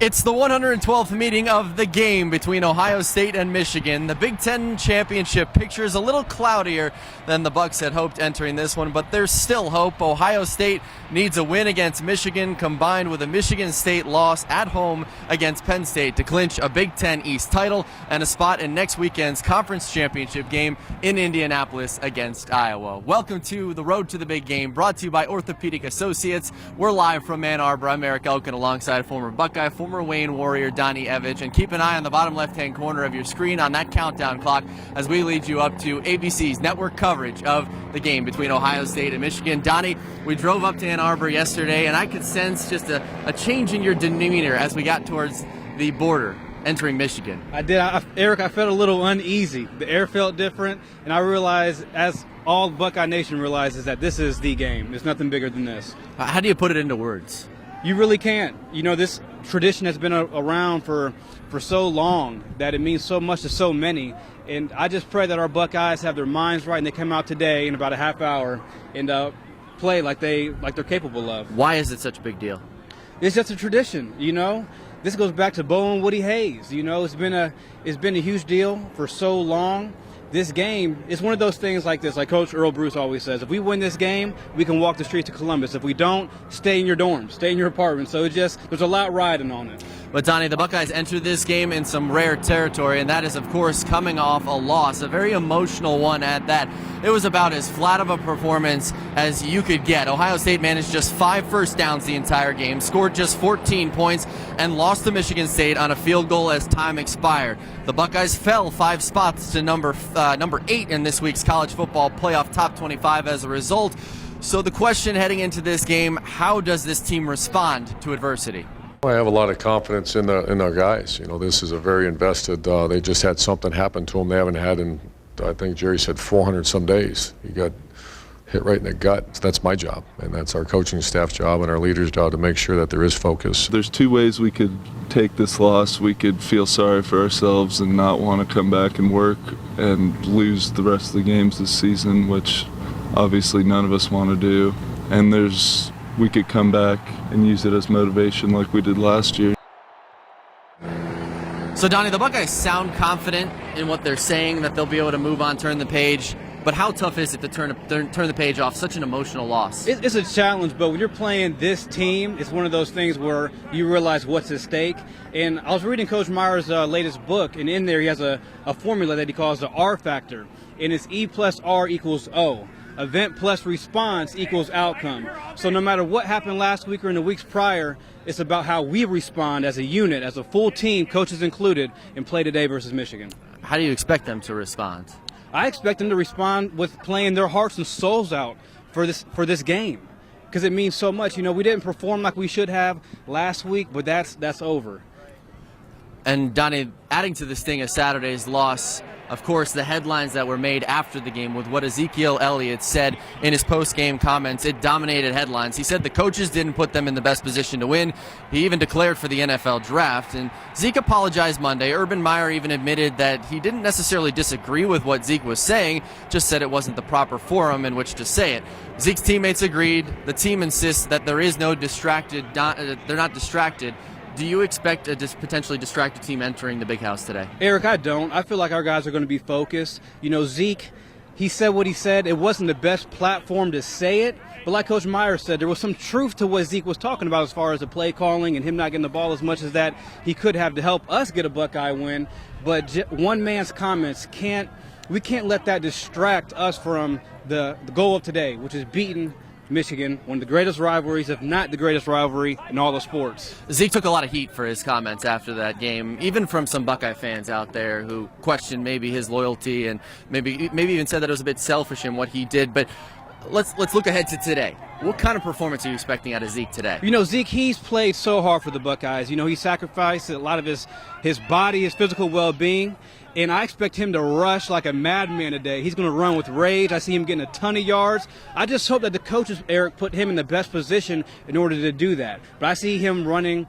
It's the 112th meeting of the game between Ohio State and Michigan. The Big Ten championship picture is a little cloudier than the Bucs had hoped entering this one, but there's still hope. Ohio State needs a win against Michigan combined with a Michigan State loss at home against Penn State to clinch a Big Ten East title and a spot in next weekend's conference championship game in Indianapolis against Iowa. Welcome to the Road to the Big Game, brought to you by Orthopedic Associates. We're live from Ann Arbor. I'm Erik Elken alongside former Buckeye, former Wayne Warrior Donnie Evege, and keep an eye on the bottom left-hand corner of your screen on that countdown clock as we lead you up to ABC's network coverage of the game between Ohio State and Michigan. Donnie, we drove up to Ann Arbor yesterday, and I could sense just a change in your demeanor as we got towards the border entering Michigan. I did. Erik, I felt a little uneasy. The air felt different, and I realized, as all Buckeye Nation realizes, that this is the game. There's nothing bigger than this. How do you put it into words? You really can't. You know, this tradition has been around for so long that it means so much to so many. And I just pray that our Buckeyes have their minds right and they come out today in about a half hour and play like they're capable of. Why is it such a big deal? It's just a tradition, you know. This goes back to Bo and Woody Hayes. You know, it's been a huge deal for so long. This game is one of those things like this, like Coach Earl Bruce always says, if we win this game, we can walk the streets of Columbus. If we don't, stay in your dorms, stay in your apartment. So there's a lot riding on it. But Donnie, the Buckeyes entered this game in some rare territory, and that is, of course, coming off a loss, a very emotional one at that. It was about as flat of a performance as you could get. Ohio State managed just 5 first downs the entire game, scored just 14 points, and lost to Michigan State on a field goal as time expired. The Buckeyes fell 5 spots to number 8 in this week's college football playoff top 25 as a result. So the question heading into this game, how does this team respond to adversity? I have a lot of confidence in our guys. You know, this is a very invested. They just had something happen to them they haven't had in, I think Jerry said, 400 some days. You got hit right in the gut. That's my job, and that's our coaching staff's job and our leaders' job to make sure that there is focus. There's 2 ways we could take this loss. We could feel sorry for ourselves and not want to come back and work and lose the rest of the games this season, which obviously none of us want to do. And we could come back and use it as motivation like we did last year. So, Donnie, the Buckeyes sound confident in what they're saying, that they'll be able to move on, turn the page. But how tough is it to turn the page off such an emotional loss? It's a challenge, but when you're playing this team, it's one of those things where you realize what's at stake. And I was reading Coach Meyer's latest book, and in there he has a formula that he calls the R factor, and it's E plus R equals O. Event plus response equals outcome. So no matter what happened last week or in the weeks prior, it's about how we respond as a unit, as a full team, coaches included, and play today versus Michigan. How do you expect them to respond? I expect them to respond with playing their hearts and souls out for this game, because it means so much. You know, we didn't perform like we should have last week, but that's over. And Donnie, adding to this thing of Saturday's loss, of course, the headlines that were made after the game with what Ezekiel Elliott said in his post-game comments, it dominated headlines. He said the coaches didn't put them in the best position to win. He even declared for the NFL draft. And Zeke apologized Monday. Urban Meyer even admitted that he didn't necessarily disagree with what Zeke was saying, just said it wasn't the proper forum in which to say it. Zeke's teammates agreed. The team insists that there is no they're not distracted. Do you expect a potentially distracted team entering the big house today? Erik, I don't. I feel like our guys are going to be focused. You know, Zeke, he said what he said. It wasn't the best platform to say it, but like Coach Meyer said, there was some truth to what Zeke was talking about as far as the play calling and him not getting the ball as much as that he could have to help us get a Buckeye win. But one man's comments we can't let that distract us from the goal of today, which is beating Michigan, one of the greatest rivalries, if not the greatest rivalry in all of sports. Zeke took a lot of heat for his comments after that game, even from some Buckeye fans out there who questioned maybe his loyalty and maybe even said that it was a bit selfish in what he did. But let's look ahead to today. What kind of performance are you expecting out of Zeke today? You know, Zeke, he's played so hard for the Buckeyes. You know, he sacrificed a lot of his body, his physical well-being. And I expect him to rush like a madman today. He's going to run with rage. I see him getting a ton of yards. I just hope that the coaches, Erik, put him in the best position in order to do that. But I see him running.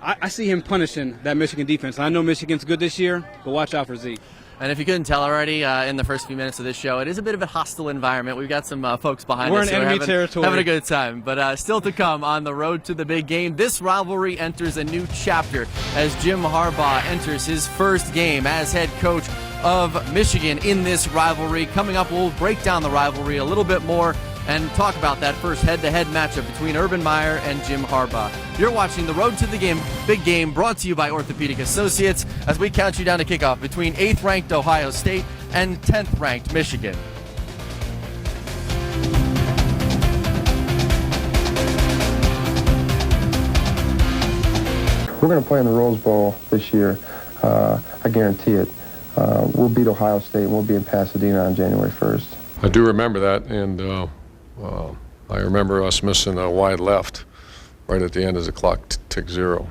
I see him punishing that Michigan defense. I know Michigan's good this year, but watch out for Zeke. And if you couldn't tell already in the first few minutes of this show, it is a bit of a hostile environment. We've got some folks behind We're us in who are enemy territory. having a good time. But still to come on the road to the big game, this rivalry enters a new chapter as Jim Harbaugh enters his first game as head coach of Michigan in this rivalry. Coming up, we'll break down the rivalry a little bit more and talk about that first head-to-head matchup between Urban Meyer and Jim Harbaugh. You're watching the Road to the Game, Big Game, brought to you by Orthopedic Associates as we count you down to kickoff between 8th-ranked Ohio State and 10th-ranked Michigan. We're going to play in the Rose Bowl this year. I guarantee it. We'll beat Ohio State, and we'll be in Pasadena on January 1st. I do remember that, and I remember us missing a wide left right at the end as the clock ticked 0.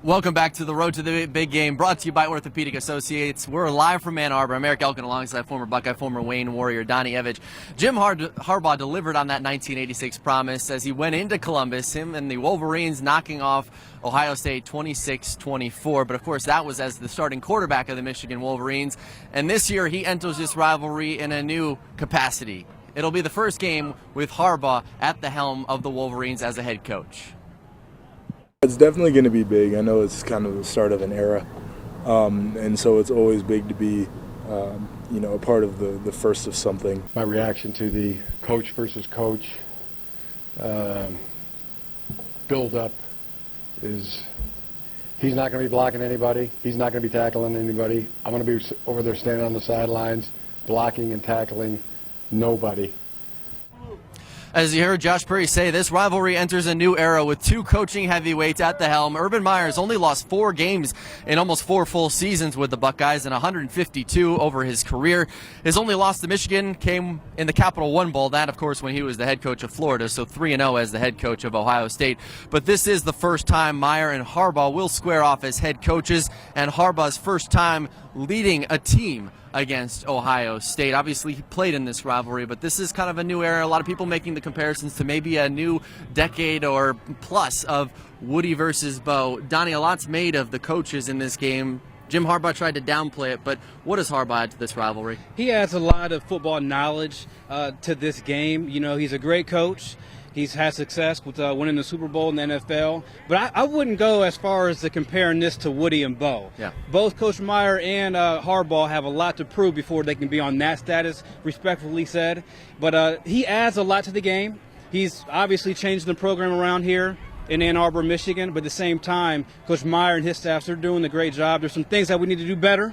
Welcome back to the Road to the Big Game, brought to you by Orthopedic Associates. We're live from Ann Arbor. I'm Erik Elken alongside former Buckeye, former Wayne Warrior, Donnie Evege. Jim Harbaugh delivered on that 1986 promise as he went into Columbus, him and the Wolverines knocking off Ohio State 26-24. But of course, that was as the starting quarterback of the Michigan Wolverines. And this year, he enters this rivalry in a new capacity. It'll be the first game with Harbaugh at the helm of the Wolverines as a head coach. It's definitely going to be big. I know it's kind of the start of an era, and so it's always big to be, a part of the first of something. My reaction to the coach versus coach build-up is he's not going to be blocking anybody. He's not going to be tackling anybody. I'm going to be over there standing on the sidelines, blocking and tackling nobody. As you heard Josh Perry say, this rivalry enters a new era with 2 coaching heavyweights at the helm. Urban Meyer has only lost 4 games in almost 4 full seasons with the Buckeyes and 152 over his career. His only loss to Michigan came in the Capital One Bowl, that, of course, when he was the head coach of Florida, so 3-0 as the head coach of Ohio State. But this is the first time Meyer and Harbaugh will square off as head coaches, and Harbaugh's first time leading a team against Ohio State. Obviously, he played in this rivalry, but this is kind of a new era. A lot of people making the comparisons to maybe a new decade or plus of Woody versus Bo. Donnie, a lot's made of the coaches in this game. Jim Harbaugh tried to downplay it, but what does Harbaugh add to this rivalry? He adds a lot of football knowledge to this game. You know, he's a great coach. He's had success with winning the Super Bowl in the NFL. But I wouldn't go as far as to comparing this to Woody and Bo. Yeah. Both Coach Meyer and Harbaugh have a lot to prove before they can be on that status, respectfully said. But he adds a lot to the game. He's obviously changed the program around here in Ann Arbor, Michigan. But at the same time, Coach Meyer and his staff, they're doing a great job. There's some things that we need to do better.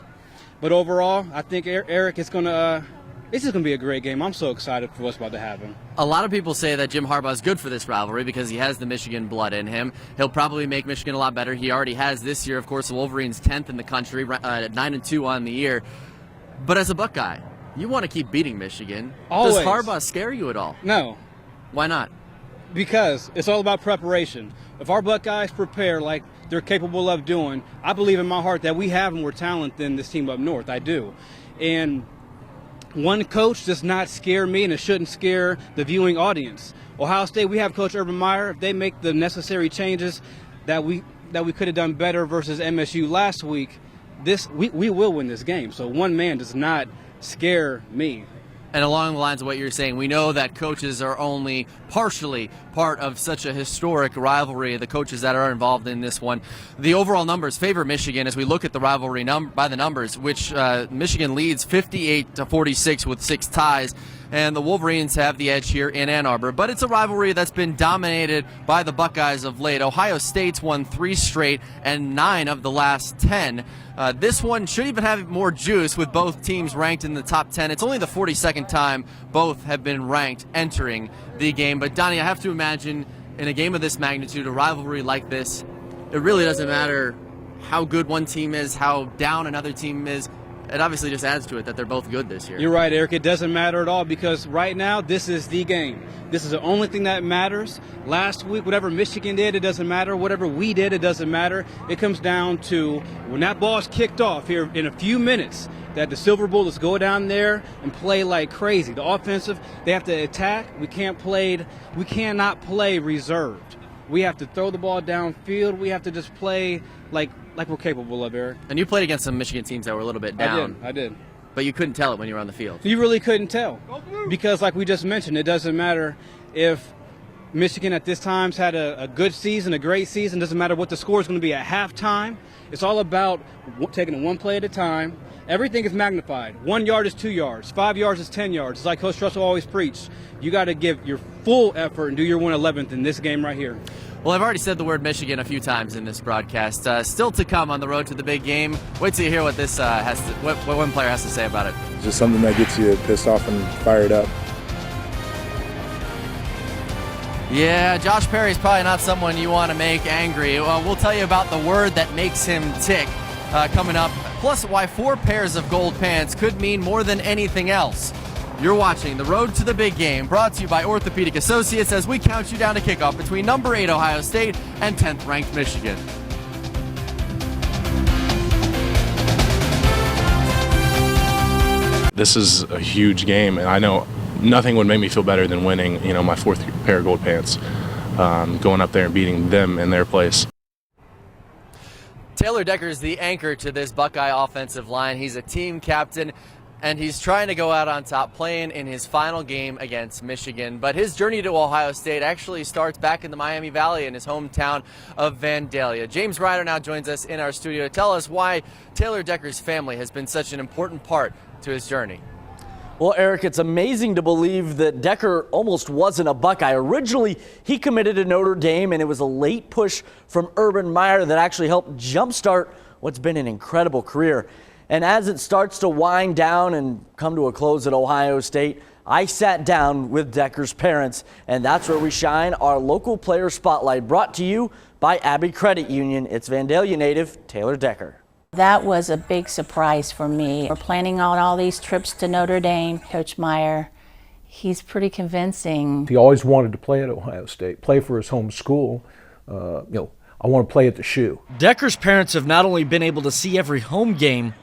But overall, I think Erik is going to This is going to be a great game. I'm so excited for what's about to happen. A lot of people say that Jim Harbaugh is good for this rivalry because he has the Michigan blood in him. He'll probably make Michigan a lot better. He already has this year. Of course, the Wolverines 10th in the country, 9-2 on the year. But as a Buckeye, you want to keep beating Michigan. Always. Does Harbaugh scare you at all? No, Why not? because it's all about preparation. If our Buckeyes prepare like they're capable of doing, I believe in my heart that we have more talent than this team up north. I do. And one coach does not scare me, and it shouldn't scare the viewing audience. Ohio State, we have Coach Urban Meyer. If they make the necessary changes that we could have done better versus MSU last week, we will win this game. So one man does not scare me. And along the lines of what you're saying, we know that coaches are only partially part of such a historic rivalry, the coaches that are involved in this one. The overall numbers favor Michigan as we look at the rivalry by the numbers, which Michigan leads 58-46 with 6 ties. And the Wolverines have the edge here in Ann Arbor. But it's a rivalry that's been dominated by the Buckeyes of late. Ohio State's won 3 straight and 9 of the last 10. This one should even have more juice with both teams ranked in the top 10. It's only the 42nd time both have been ranked entering the game. But Donnie, I have to imagine in a game of this magnitude, a rivalry like this, it really doesn't matter how good one team is, how down another team is. It obviously just adds to it that they're both good this year. You're right, Erik. It doesn't matter at all because right now this is the game. This is the only thing that matters. Last week, whatever Michigan did, it doesn't matter. Whatever we did, it doesn't matter. It comes down to when that ball's kicked off here in a few minutes, that the Silver Bullets go down there and play like crazy. The offensive, they have to attack. We cannot play reserved. We have to throw the ball downfield. We have to just play like we're capable of, Eric. And you played against some Michigan teams that were a little bit down. I did. But you couldn't tell it when you were on the field. You really couldn't tell because, like we just mentioned, it doesn't matter if Michigan at this time's had a good season, a great season. Doesn't matter what the score is going to be at halftime. It's all about taking it one play at a time. Everything is magnified. 1 yard is 2 yards. 5 yards is 10 yards. It's like Coach Russell always preached. You got to give your full effort and do your 1/11th in this game right here. Well, I've already said the word Michigan a few times in this broadcast. Still to come on the road to the big game. Wait till you hear what this what one player has to say about it. Just something that gets you pissed off and fired up. Yeah, Josh Perry's probably not someone you want to make angry. We'll tell you about the word that makes him tick coming up. Plus, why 4 pairs of gold pants could mean more than anything else. You're watching The Road to the Big Game, brought to you by Orthopedic Associates as we count you down to kickoff between number 8 Ohio State and 10th ranked Michigan. This is a huge game, and I know nothing would make me feel better than winning, my 4th pair of gold pants, going up there and beating them in their place. Taylor Decker is the anchor to this Buckeye offensive line. He's a team captain, and he's trying to go out on top, playing in his final game against Michigan. But his journey to Ohio State actually starts back in the Miami Valley in his hometown of Vandalia. James Ryder now joins us in our studio to tell us why Taylor Decker's family has been such an important part to his journey. Well, Eric, it's amazing to believe that Decker almost wasn't a Buckeye. Originally, he committed to Notre Dame, and it was a late push from Urban Meyer that actually helped jumpstart what's been an incredible career. And as it starts to wind down and come to a close at Ohio State, I sat down with Decker's parents, and that's where we shine our local player spotlight, brought to you by Abbey Credit Union. It's Vandalia native Taylor Decker. That was a big surprise for me. We're planning on all these trips to Notre Dame. Coach Meyer, he's pretty convincing. He always wanted to play at Ohio State, play for his home school. I want to play at the shoe. Decker's parents have not only been able to see every home game,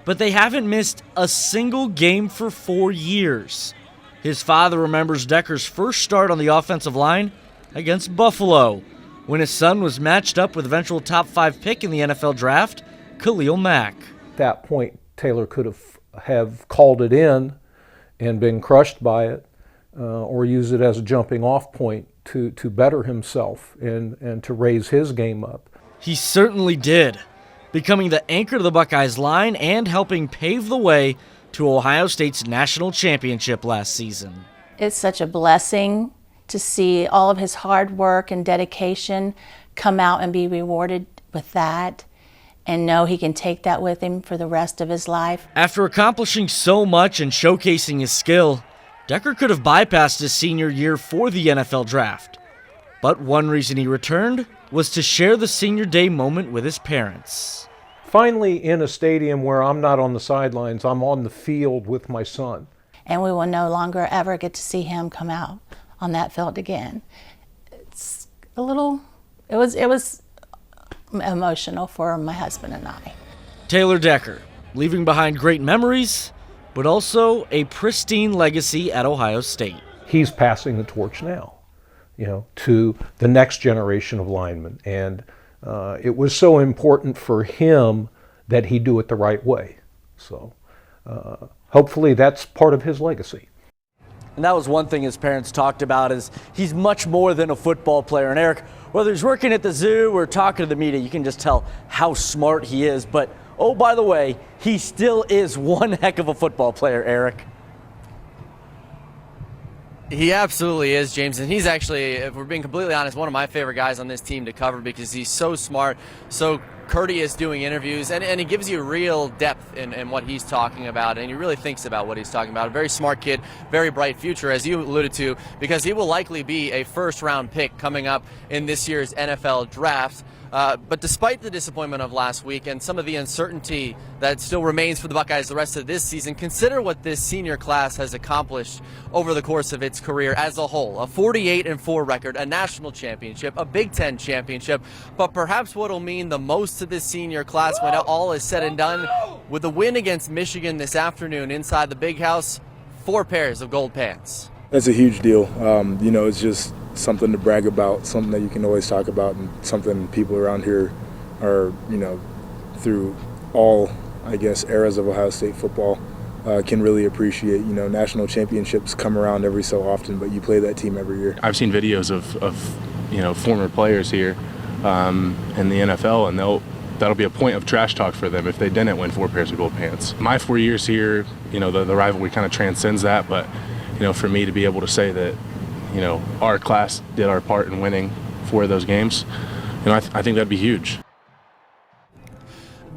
but they haven't missed a single game for 4 years. His father remembers Decker's first start on the offensive line against Buffalo, when his son was matched up with eventual top 5 pick in the NFL draft, Khalil Mack. At that point, Taylor could have called it in and been crushed by it, or use it as a jumping off point to better himself and to raise his game up. He certainly did, becoming the anchor to the Buckeyes line and helping pave the way to Ohio State's national championship last season. It's such a blessing to see all of his hard work and dedication come out and be rewarded with that, and know he can take that with him for the rest of his life. After accomplishing so much and showcasing his skill, Decker could have bypassed his senior year for the NFL draft. But one reason he returned was to share the senior day moment with his parents. Finally, in a stadium where I'm not on the sidelines, I'm on the field with my son. And we will no longer ever get to see him come out on that field again. It's a little, it was emotional for my husband and I. Taylor Decker, leaving behind great memories, but also a pristine legacy at Ohio State. He's passing the torch now, to the next generation of linemen. And it was so important for him that he do it the right way. So hopefully that's part of his legacy. And that was one thing his parents talked about, is he's much more than a football player. And Eric, whether he's working at the zoo or talking to the media, you can just tell how smart he is. But, oh, by the way, he still is one heck of a football player, Eric. He absolutely is, James, and he's actually, if we're being completely honest, one of my favorite guys on this team to cover, because he's so smart, so courteous doing interviews, and he gives you real depth in what he's talking about, and he really thinks about what he's talking about. A very smart kid, very bright future, as you alluded to, because he will likely be a first-round pick coming up in this year's NFL draft. But despite the disappointment of last week and some of the uncertainty that still remains for the Buckeyes the rest of this season, consider what this senior class has accomplished over the course of its career as a whole. A 48-4 record, a national championship, a Big Ten championship, but perhaps what will mean the most to this senior class when all is said and done, with the win against Michigan this afternoon inside the Big House, 4 pairs of gold pants. That's a huge deal. It's just something to brag about, something that you can always talk about, and something people around here are, through all, I guess, eras of Ohio State football can really appreciate. National championships come around every so often, but you play that team every year. I've seen videos of former players here in the NFL, and that'll be a point of trash talk for them if they didn't win 4 pairs of gold pants. My 4 years here, the rivalry kind of transcends that, but for me to be able to say that our class did our part in winning 4 of those games, I think that'd be huge.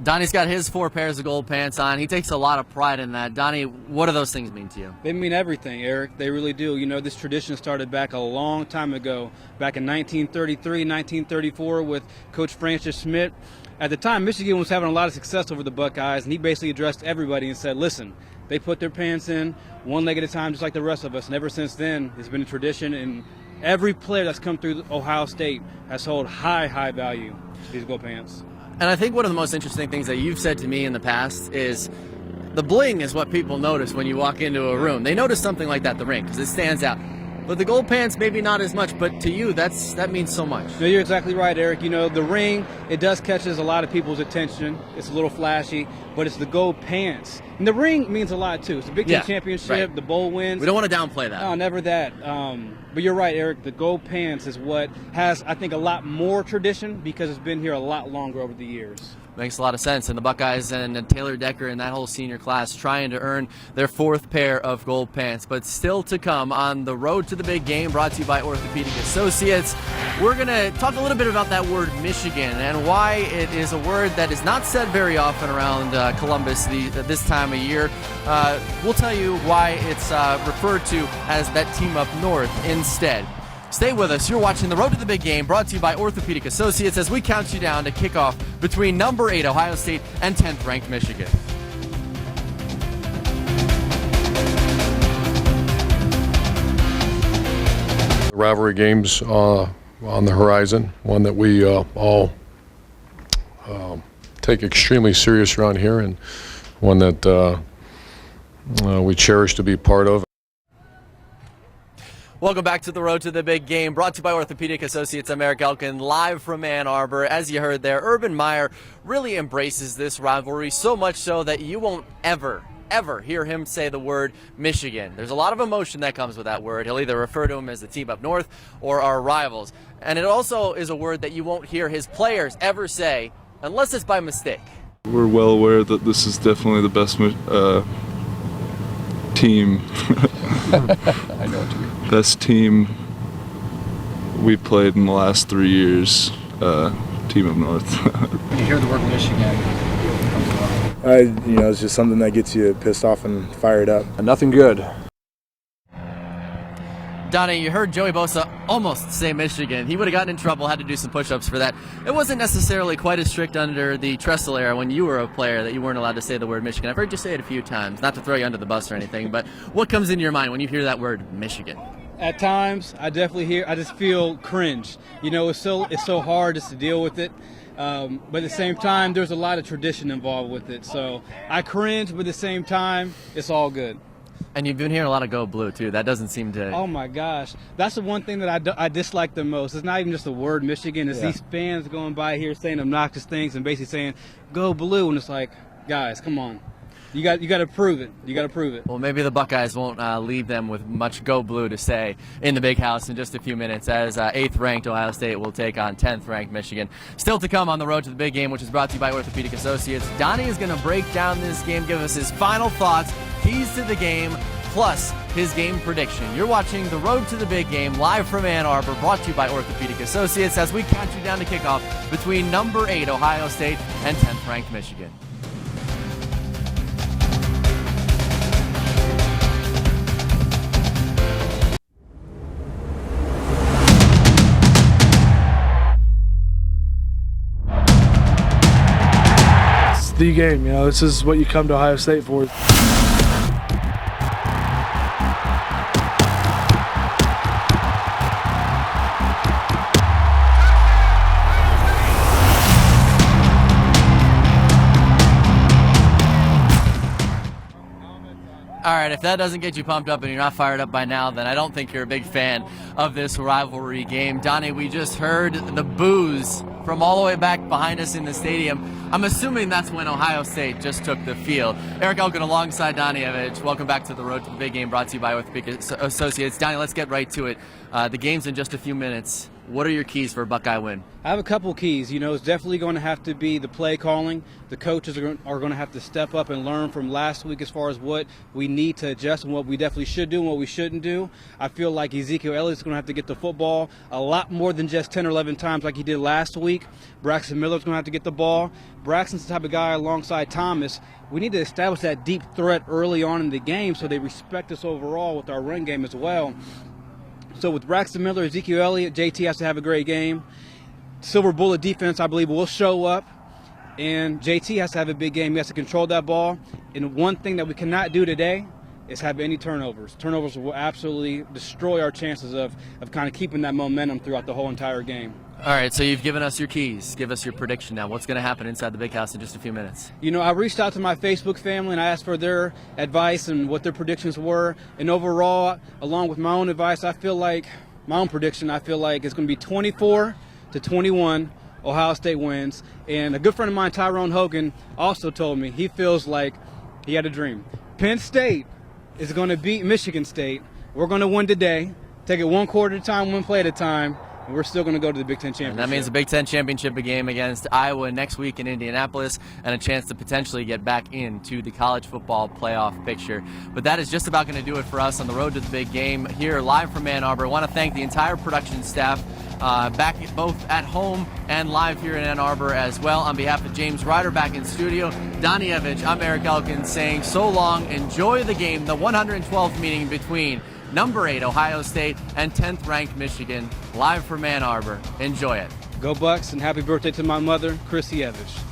Donnie's got his 4 pairs of gold pants on. He takes a lot of pride in that. Donnie, what do those things mean to you? They mean everything, Eric. They really do. This tradition started back a long time ago, back in 1933, 1934 with Coach Francis Schmidt. At the time, Michigan was having a lot of success over the Buckeyes, and he basically addressed everybody and said, listen, they put their pants in one leg at a time just like the rest of us. And ever since then, it's been a tradition, and every player that's come through Ohio State has held high value to these gold pants. And I think one of the most interesting things that you've said to me in the past is the bling is what people notice when you walk into a room. They notice something like that, the ring, because it stands out. But the gold pants, maybe not as much, but to you, that means so much. No, you're exactly right, Eric. The ring, it does catches a lot of people's attention. It's a little flashy, but it's the gold pants. And the ring means a lot, too. It's the Big Ten championship, right. The bowl wins. We don't want to downplay that. No, never that. But you're right, Eric. The gold pants is what has, I think, a lot more tradition because it's been here a lot longer over the years. Makes a lot of sense. And the Buckeyes and Taylor Decker and that whole senior class trying to earn their 4th pair of gold pants. But still to come on the road to the big game, brought to you by Orthopedic Associates. We're going to talk a little bit about that word Michigan and why it is a word that is not said very often around Columbus this time of year. We'll tell you why it's referred to as that team up north instead. Stay with us. You're watching The Road to the Big Game, brought to you by Orthopedic Associates as we count you down to kickoff between number 8 Ohio State and 10th ranked Michigan. The rivalry games on the horizon, one that we all take extremely serious around here, and one that we cherish to be part of. Welcome back to The Road to the Big Game, brought to you by Orthopedic Associates. I'm Erik Elken, live from Ann Arbor. As you heard there, Urban Meyer really embraces this rivalry, so much so that you won't ever hear him say the word Michigan. There's a lot of emotion that comes with that word. He'll either refer to them as the team up north or our rivals. And it also is a word that you won't hear his players ever say, unless it's by mistake. We're well aware that this is definitely the best team. I know what you mean. Best team we've played in the last 3 years, team up north. You hear the word Michigan. It's just something that gets you pissed off and fired up. Nothing good. Donnie, you heard Joey Bosa almost say Michigan. He would have gotten in trouble, had to do some push-ups for that. It wasn't necessarily quite as strict under the Tressel era when you were a player that you weren't allowed to say the word Michigan. I've heard you say it a few times, not to throw you under the bus or anything, but what comes into your mind when you hear that word Michigan? At times, I just feel cringe. It's so hard just to deal with it. But at the same time, there's a lot of tradition involved with it. So I cringe, but at the same time, it's all good. And you've been hearing a lot of Go Blue, too. That doesn't seem to... Oh, my gosh. That's the one thing that I dislike the most. It's not even just the word Michigan. It's these fans going by here saying obnoxious things and basically saying, Go Blue. And it's like, guys, come on. You got to prove it. You got to prove it. Well, maybe the Buckeyes won't leave them with much Go Blue to say in the Big House in just a few minutes as 8th-ranked Ohio State will take on 10th-ranked Michigan. Still to come on the road to the big game, which is brought to you by Orthopedic Associates. Donnie is going to break down this game, give us his final thoughts, keys to the game, plus his game prediction. You're watching the road to the big game live from Ann Arbor, brought to you by Orthopedic Associates as we count you down to kickoff between number 8 Ohio State and 10th-ranked Michigan. The game, this is what you come to Ohio State for. All right, if that doesn't get you pumped up and you're not fired up by now, then I don't think you're a big fan of this rivalry game. Donnie, we just heard the boos from all the way back behind us in the stadium. I'm assuming that's when Ohio State just took the field. Erik Elken alongside Donnie Evege. Welcome back to the Road to the Big Game, brought to you by With Big Associates. Donnie, let's get right to it. The game's in just a few minutes. What are your keys for a Buckeye win? I have a couple keys. It's definitely going to have to be the play calling. The coaches are going to have to step up and learn from last week as far as what we need to adjust and what we definitely should do and what we shouldn't do. I feel like Ezekiel Elliott's going to have to get the football a lot more than just 10 or 11 times like he did last week. Braxton Miller's going to have to get the ball. Braxton's the type of guy alongside Thomas. We need to establish that deep threat early on in the game so they respect us overall with our run game as well. So with Braxton Miller, Ezekiel Elliott, JT has to have a great game. Silver Bullet defense, I believe, will show up. And JT has to have a big game. He has to control that ball. And one thing that we cannot do today is have any turnovers. Turnovers will absolutely destroy our chances of kind of keeping that momentum throughout the whole entire game. All right, so you've given us your keys. Give us your prediction now. What's going to happen inside the Big House in just a few minutes? I reached out to my Facebook family and I asked for their advice and what their predictions were. And overall, along with my own advice, I feel like it's going to be 24-21. Ohio State wins. And a good friend of mine, Tyrone Hogan, also told me he feels like he had a dream. Penn State is going to beat Michigan State. We're going to win today. Take it one quarter at a time, one play at a time. And we're still going to go to the Big Ten Championship. And that means the Big Ten Championship game against Iowa next week in Indianapolis and a chance to potentially get back into the college football playoff picture. But that is just about going to do it for us on the Road to the Big Game here live from Ann Arbor. I want to thank the entire production staff back both at home and live here in Ann Arbor as well. On behalf of James Ryder back in studio, Donnie Evege, I'm Erik Elken saying so long. Enjoy the game, the 112th meeting between number 8 Ohio State and 10th ranked Michigan, live from Ann Arbor. Enjoy it. Go Bucks, and happy birthday to my mother, Chrissy Evege.